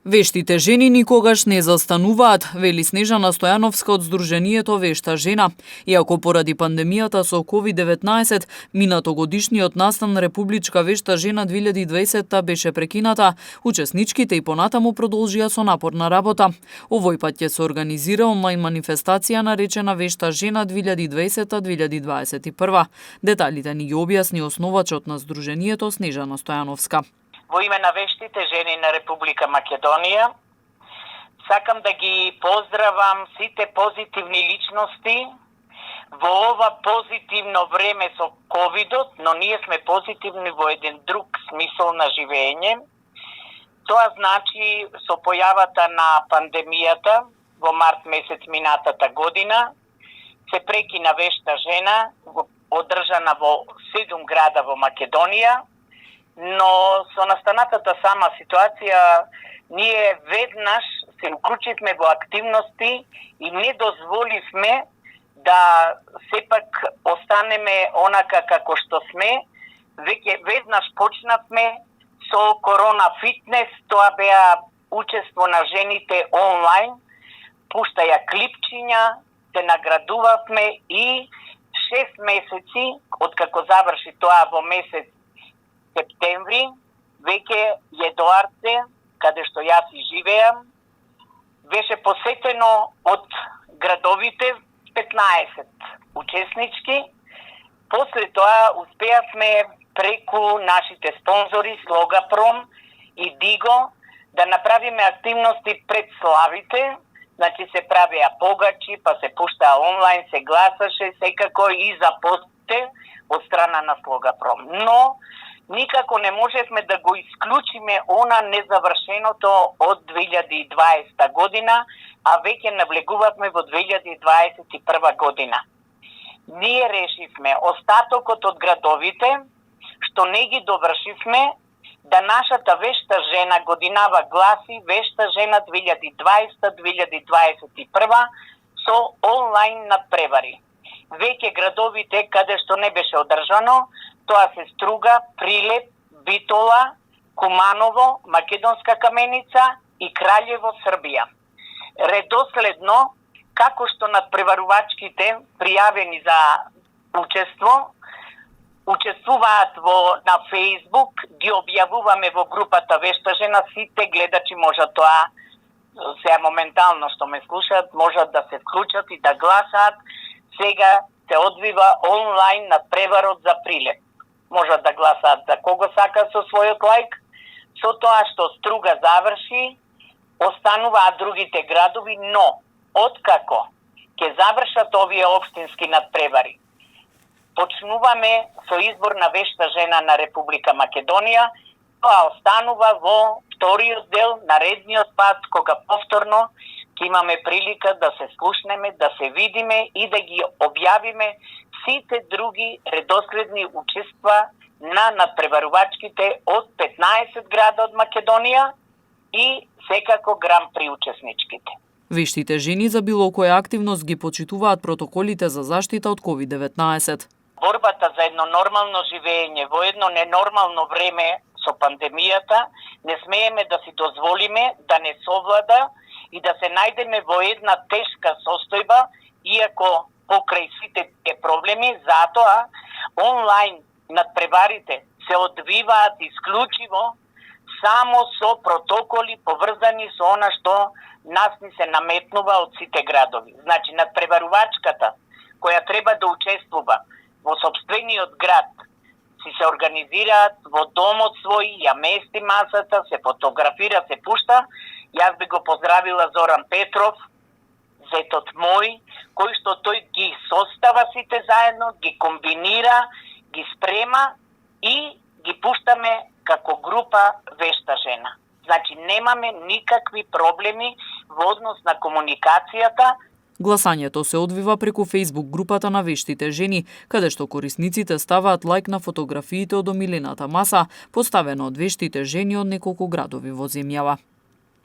Вештите жени никогаш не застануваат, вели Снежана Стојановска од Сдруженијето Вешта жена. Иако поради пандемијата со COVID-19, минатогодишниот настан Републичка Вешта жена 2020 беше прекината, учесничките и понатаму продолжија со напорна работа. Овој пат ќе се организира онлайн манифестација наречена Вешта жена 2020-2021. Деталите ни ги објасни основачот на Сдруженијето Снежана Стојановска. Во име на вештите жени на Република Македонија, сакам да ги поздравам сите позитивни личности во ова позитивно време со ковидот, но ние сме позитивни во еден друг смисол на живење. Тоа значи со појавата на пандемијата во март месец минатата година се прекина Вешта жена, одржана во 7 града во Македонија, но со настанатата сама ситуација ние веднаш се уклучивме во активности и не дозволивме да сепак останеме онака како што сме. Веќе веднаш почнавме со корона фитнес, тоа беа учество на жените онлайн, пуштаја клипчиња, се наградувавме и 6 месеци, откако заврши тоа во месец септември, веќе Једоарце, каде што јас и живеам, беше посетено од градовите 15 учеснички. После тоа успеавме преку нашите спонзори Слогапром и Диго да направиме активности пред славите, значи се правеа погачи, па се пуштаа онлайн, се гласаше секако и за постите од страна на Слогапром. Но никако не можевме да го исклучиме она незавршеното од 2020 година, а веќе навлегувавме во 2021 година. Ние решивме остатокот од градовите, што не ги довршивме, да нашата Вешта жена годинава гласи Вешта жена 2020-2021 со онлайн надпревари. Веќе градовите каде што не беше одржано, тоа се Струга, Прилеп, Битола, Куманово, Македонска Каменица и Краљево, Србија. Редоследно, како што надпреварувачките пријавени за учествуваат на Facebook, ги објавуваме во групата Вешта жена, сите гледачи можат тоа, сега моментално што ме слушаат, можат да се вклучат и да гласаат. Сега се одвива онлайн надпреварот за Прилеп. Можат да гласаат за кого сакаат со својот лајк. Со тоа што Струга заврши, остануваат другите градови, но откако ќе завршат овие општински надпревари, почнуваме со избор на Вешта жена на Република Македонија, тоа останува во вториот дел, наредниот пат, кога повторно ќе имаме прилика да се слушнеме, да се видиме и да ги објавиме сите други редоследни учества на надпреварувачките од 15 града од Македонија и секако гран при учесничките. Вештите жени за било која активност ги почитуваат протоколите за заштита од COVID-19. Борбата за едно нормално живење во едно ненормално време со пандемијата не смееме да си дозволиме да не совлада и да се најдеме во една тешка состојба, иако покрај сите тие проблеми, затоа онлайн надпреварите се одвиваат исклучиво само со протоколи поврзани со она што нас ни се наметнува од сите градови. Значи, надпреварувачката која треба да учествува во собствениот град, си се организираат во домот свој, ја мести масата, се фотографира, се пушта. Јас би го поздравила Зоран Петров, зетот мој, кој што тој ги состава сите заедно, ги комбинира, ги спрема и ги пуштаме како група Вешта жена. Значи, немаме никакви проблеми во однос на комуникацијата. Гласањето се одвива преку Facebook групата на Вештите жени, каде што корисниците ставаат лајк на фотографиите од омилената маса, поставена од вештите жени од неколку градови во земјава.